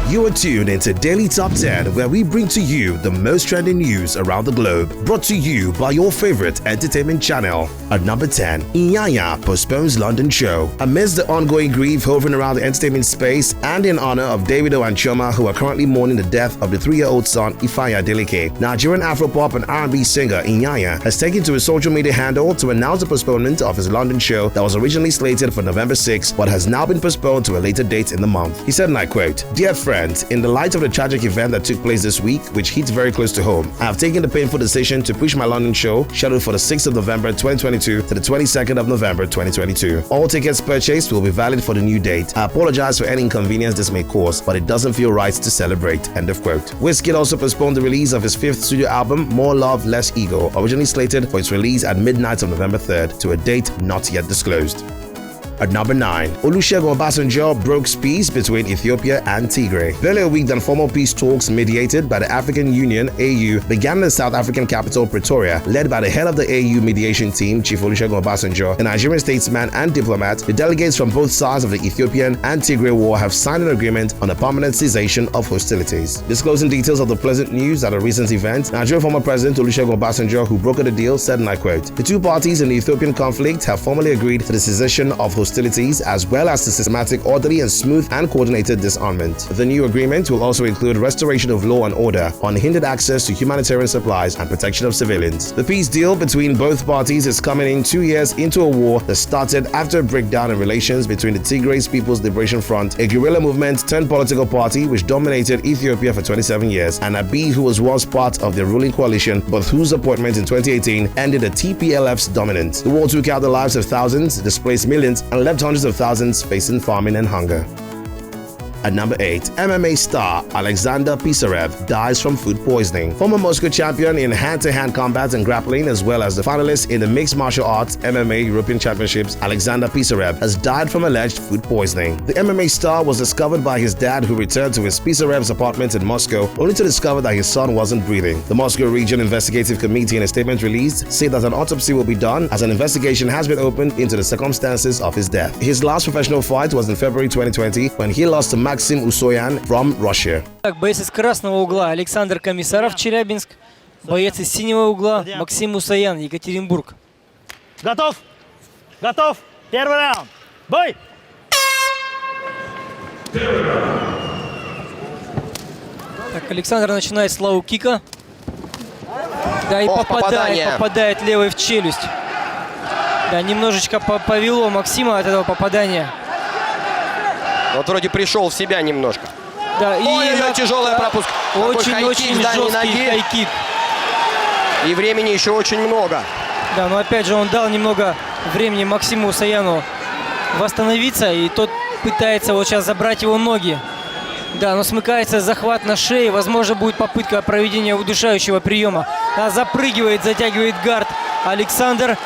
You are tuned into Daily Top 10, where we bring to you the most trending news around the globe, brought to you by your favorite entertainment channel. At number 10, Inyanya postpones London show. Amidst the ongoing grief hovering around the entertainment space and in honor of Davido and Chioma, who are currently mourning the death of the 3-year-old son Ifeanyi Adeleke, Nigerian Afro-pop and R&B singer Inyanya has taken to his social media handle to announce the postponement of his London show that was originally slated for November 6, but has now been postponed to a later date in the month. He said, and I quote, "Dear friends, in the light of the tragic event that took place this week, which hits very close to home, I have taken the painful decision to push my London show, scheduled for the 6th of November 2022 to the 22nd of November 2022. All tickets purchased will be valid for the new date. I apologize for any inconvenience this may cause, but it doesn't feel right to celebrate." End of quote. Wizkid also postponed the release of his 5th studio album, More Love, Less Ego, originally slated for its release at midnight of November 3rd, to a date not yet disclosed. At number 9, Olusegun Obasanjo broke peace between Ethiopia and Tigray. Barely a week than formal peace talks mediated by the African Union (AU) began in the South African capital Pretoria, led by the head of the AU mediation team, Chief Olusegun Obasanjo, a Nigerian statesman and diplomat. The delegates from both sides of the Ethiopian and Tigray war have signed an agreement on a permanent cessation of hostilities. Disclosing details of the pleasant news at a recent event, Nigerian former President Olusegun Obasanjo, who brokered the deal, said, and I quote, "The two parties in the Ethiopian conflict have formally agreed to the cessation of hostilities as well as the systematic, orderly and smooth and coordinated disarmament. The new agreement will also include restoration of law and order, unhindered access to humanitarian supplies and protection of civilians." The peace deal between both parties is coming in 2 years into a war that started after a breakdown in relations between the Tigray People's Liberation Front, a guerrilla movement turned political party which dominated Ethiopia for 27 years, and Abiy, who was once part of the ruling coalition but whose appointment in 2018 ended the TPLF's dominance. The war took out the lives of thousands, displaced millions, and left hundreds of thousands facing famine and hunger. At number 8, MMA star Alexander Pisarev dies from food poisoning. Former Moscow champion in hand-to-hand combat and grappling, as well as the finalist in the mixed martial arts MMA European Championships, Alexander Pisarev has died from alleged food poisoning. The MMA star was discovered by his dad, who returned to his Pisarev's apartment in Moscow, only to discover that his son wasn't breathing. The Moscow Region Investigative Committee, in a statement released, said that an autopsy will be done as an investigation has been opened into the circumstances of his death. His last professional fight was in February 2020 when he lost to Maxim Usoyan from Russia. Боец из красного угла Александр Комиссаров, Челябинск. Боец из синего угла Максим Усоян, Екатеринбург. Готов? Готов? Первый раунд. Бой! Так, Александр начинает с лоу-кика. Да, и попадание. попадает левой в челюсть. Да, немножечко повело Максима от этого попадания. Вот вроде пришел в себя немножко. Да, Ой, тяжелый пропуск. Очень жесткий хайкик. И времени еще очень много. Да, но опять же он дал немного времени Максиму Усояну восстановиться, и тот пытается вот сейчас забрать его ноги. Да, но смыкается захват на шее, возможно будет попытка проведения удушающего приема. Да, запрыгивает, затягивает гард Александр.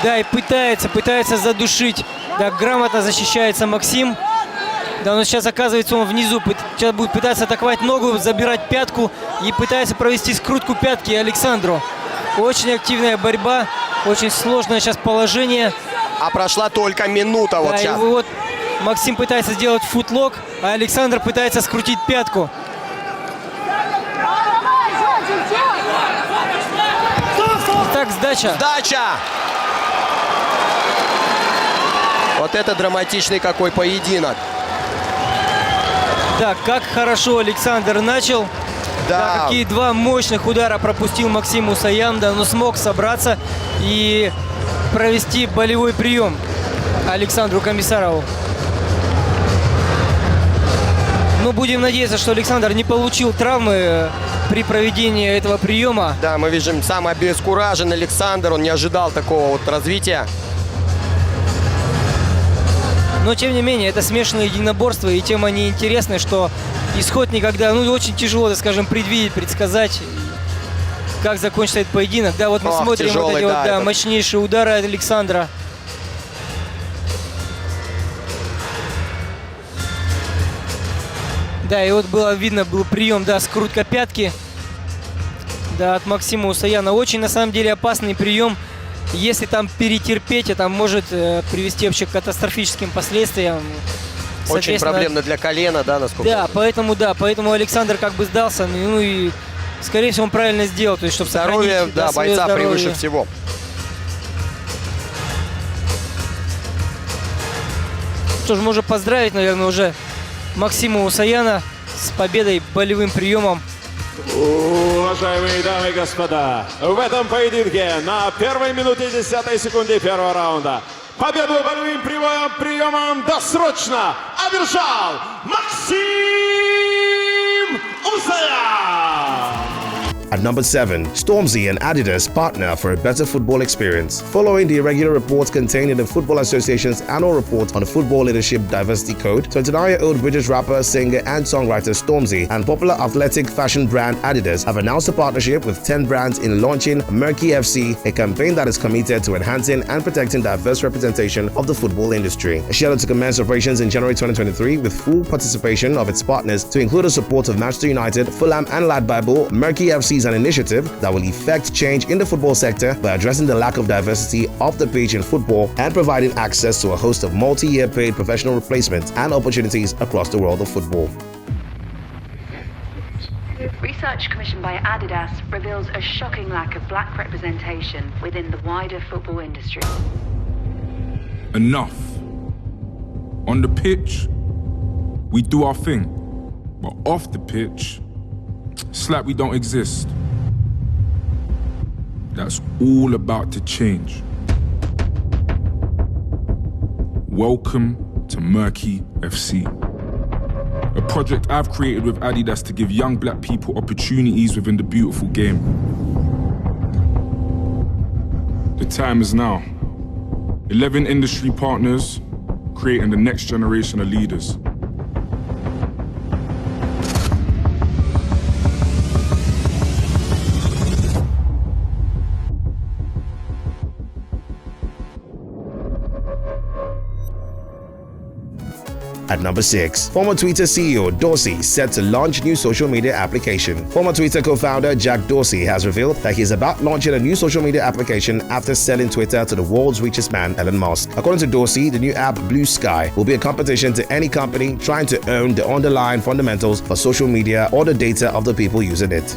Да, и пытается задушить. Да, грамотно защищается Максим. Да, но сейчас оказывается он внизу, сейчас будет пытаться атаковать ногу, забирать пятку и пытается провести скрутку пятки Александру. Очень активная борьба, очень сложное сейчас положение. А прошла только минута вот да, сейчас. И вот Максим пытается сделать футлок, а Александр пытается скрутить пятку. Так, сдача. Сдача! Вот это драматичный какой поединок. Да, как хорошо Александр начал. Да, какие два мощных удара пропустил Максим Усоян, да, но смог собраться и провести болевой прием Александру Комиссарову. Ну, будем надеяться, что Александр не получил травмы при проведении этого приема. Да, мы видим, сам обескуражен Александр, он не ожидал такого вот развития. Но, тем не менее, это смешанное единоборство, и тем они интересны, что исход никогда, ну, очень тяжело, так скажем, предвидеть, предсказать, как закончится этот поединок. Да, вот мы смотрим тяжелый, вот эти вот, да, мощнейшие удары от Александра. Да, и вот было видно, был прием, да, скрутка пятки, да, от Максима Усояна. Очень, на самом деле, опасный прием. Если там перетерпеть, это может привести вообще к катастрофическим последствиям. Очень Соответственно, проблемно для колена, да, насколько я Да, знаю. поэтому Александр как бы сдался, ну и, скорее всего, он правильно сделал, то есть, чтобы Здоровье, сохранить, да, свое бойца здоровье. превыше всего. Что ж, можно поздравить, наверное, уже Максима Усаяна с победой болевым приемом. Уважаемые дамы и господа, в этом поединке на 1 минуте 10 секунде первого раунда победу болевым приемом досрочно одержал Максим Усаян! At number 7, Stormzy and Adidas partner for a better football experience. Following the irregular reports contained in the Football Association's annual report on the Football Leadership Diversity Code, 29-year-old British rapper, singer and songwriter Stormzy and popular athletic fashion brand Adidas have announced a partnership with 10 brands in launching Murky FC, a campaign that is committed to enhancing and protecting diverse representation of the football industry. Scheduled to commence operations in January 2023 with full participation of its partners to include the support of Manchester United, Fulham and Lad Bible, Murky FC is an initiative that will effect change in the football sector by addressing the lack of diversity off the pitch in football and providing access to a host of multi-year paid professional replacements and opportunities across the world of football. Research commissioned by Adidas reveals a shocking lack of black representation within the wider football industry. Enough. On the pitch, we do our thing, but off the pitch, it's like we don't exist. That's all about to change. Welcome to Murky FC, a project I've created with Adidas to give young black people opportunities within the beautiful game. The time is now. 11 industry partners creating the next generation of leaders. At number 6, former Twitter CEO Dorsey set to launch new social media application. Former Twitter co-founder Jack Dorsey has revealed that he's about launching a new social media application after selling Twitter to the world's richest man, Elon Musk. According to Dorsey, the new app Blue Sky will be a competition to any company trying to own the underlying fundamentals for social media or the data of the people using it.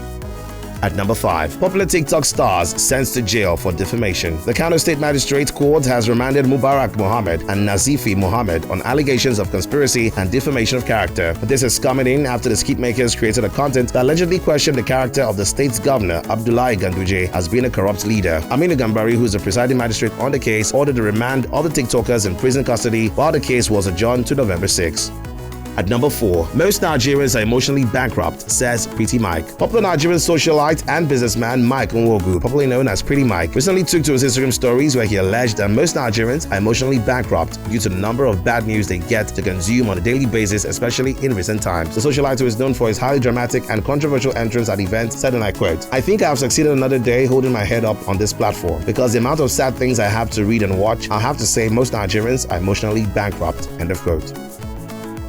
At number 5, popular TikTok stars sentenced to jail for defamation. The Kano State Magistrate Court has remanded Mubarak Mohammed and Nazifi Mohammed on allegations of conspiracy and defamation of character. This is coming in after the skitmakers created a content that allegedly questioned the character of the state's governor, Abdullahi Ganduje, as being a corrupt leader. Aminu Gambari, who is the presiding magistrate on the case, ordered the remand of the TikTokers in prison custody while the case was adjourned to November 6. At number 4, most Nigerians are emotionally bankrupt, says Pretty Mike. Popular Nigerian socialite and businessman Mike Nwogu, popularly known as Pretty Mike, recently took to his Instagram stories where he alleged that most Nigerians are emotionally bankrupt due to the number of bad news they get to consume on a daily basis, especially in recent times. The socialite, who is known for his highly dramatic and controversial entrance at events, said, and I quote, "I think I have succeeded another day holding my head up on this platform because the amount of sad things I have to read and watch, I'll have to say most Nigerians are emotionally bankrupt." End of quote.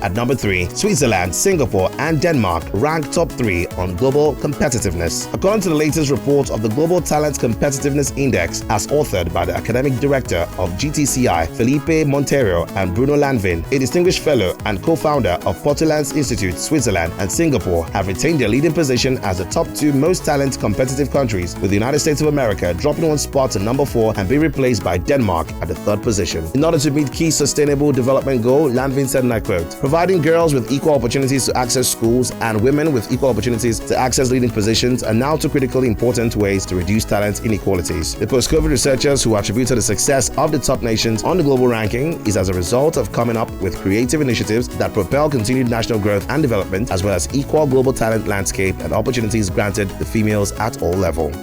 At number 3, Switzerland, Singapore, and Denmark rank top 3 on global competitiveness. According to the latest report of the Global Talent Competitiveness Index, as authored by the academic director of GTCI, Felipe Montero, and Bruno Lanvin, a distinguished fellow and co-founder of Portland's Institute, Switzerland and Singapore have retained their leading position as the top 2 most talent competitive countries, with the United States of America dropping 1 spot to number 4 and being replaced by Denmark at the 3rd position. In order to meet key sustainable development goal, Lanvin said, and I quote, "Providing girls with equal opportunities to access schools and women with equal opportunities to access leading positions are now 2 critically important ways to reduce talent inequalities." The post-COVID researchers who attributed the success of the top nations on the global ranking is as a result of coming up with creative initiatives that propel continued national growth and development, as well as equal global talent landscape and opportunities granted to females at all levels.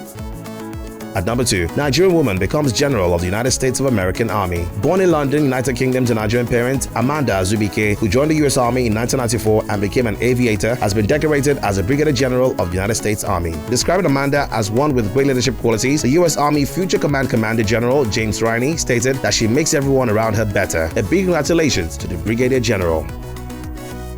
At number 2, Nigerian woman becomes General of the United States of American Army. Born in London, United Kingdom to Nigerian parents, Amanda Azubike, who joined the U.S. Army in 1994 and became an aviator, has been decorated as a Brigadier General of the United States Army. Describing Amanda as one with great leadership qualities, the U.S. Army Future Command Commander General James Riney stated that she makes everyone around her better. A big congratulations to the Brigadier General.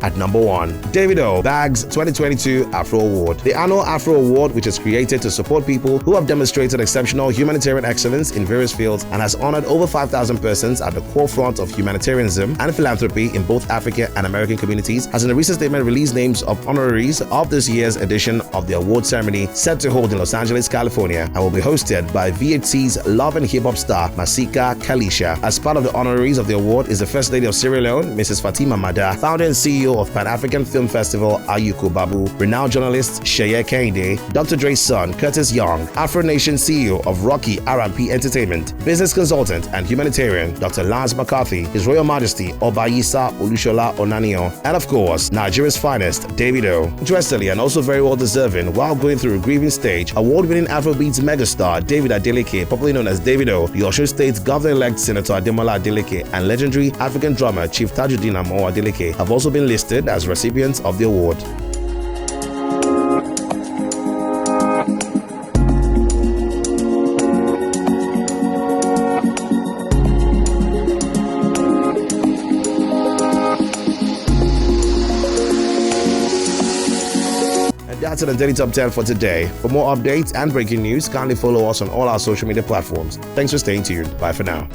At number 1, Davido bags 2022 Afro Award. The annual Afro Award, which is created to support people who have demonstrated exceptional humanitarian excellence in various fields and has honored over 5,000 persons at the core front of humanitarianism and philanthropy in both African and American communities, has in a recent statement released names of honorees of this year's edition of the award ceremony set to hold in Los Angeles, California, and will be hosted by VHC's Love and Hip Hop star Masika Kalisha. As part of the honorees of the award is the First Lady of Sierra Leone, Mrs. Fatima Mada, founder and CEO of Pan-African Film Festival Ayuko Babu, renowned journalist Sheye Kehinde, Dr. Dre's son Curtis Young, Afro Nation CEO of Rocky R&P Entertainment, business consultant and humanitarian Dr. Lance McCarthy, His Royal Majesty Obayisa Olushola Onanio, and of course, Nigeria's finest, Davido. Interestingly and also very well deserving, while going through a grieving stage, award-winning Afrobeats megastar David Adeleke, popularly known as Davido, the Osun State Governor-elect Senator Ademola Adeleke, and legendary African drummer Chief Tajuddin Amo Adeleke have also been listed as recipients of the award. That's it on Daily Top 10 for today. For more updates and breaking news, kindly follow us on all our social media platforms. Thanks for staying tuned. Bye for now.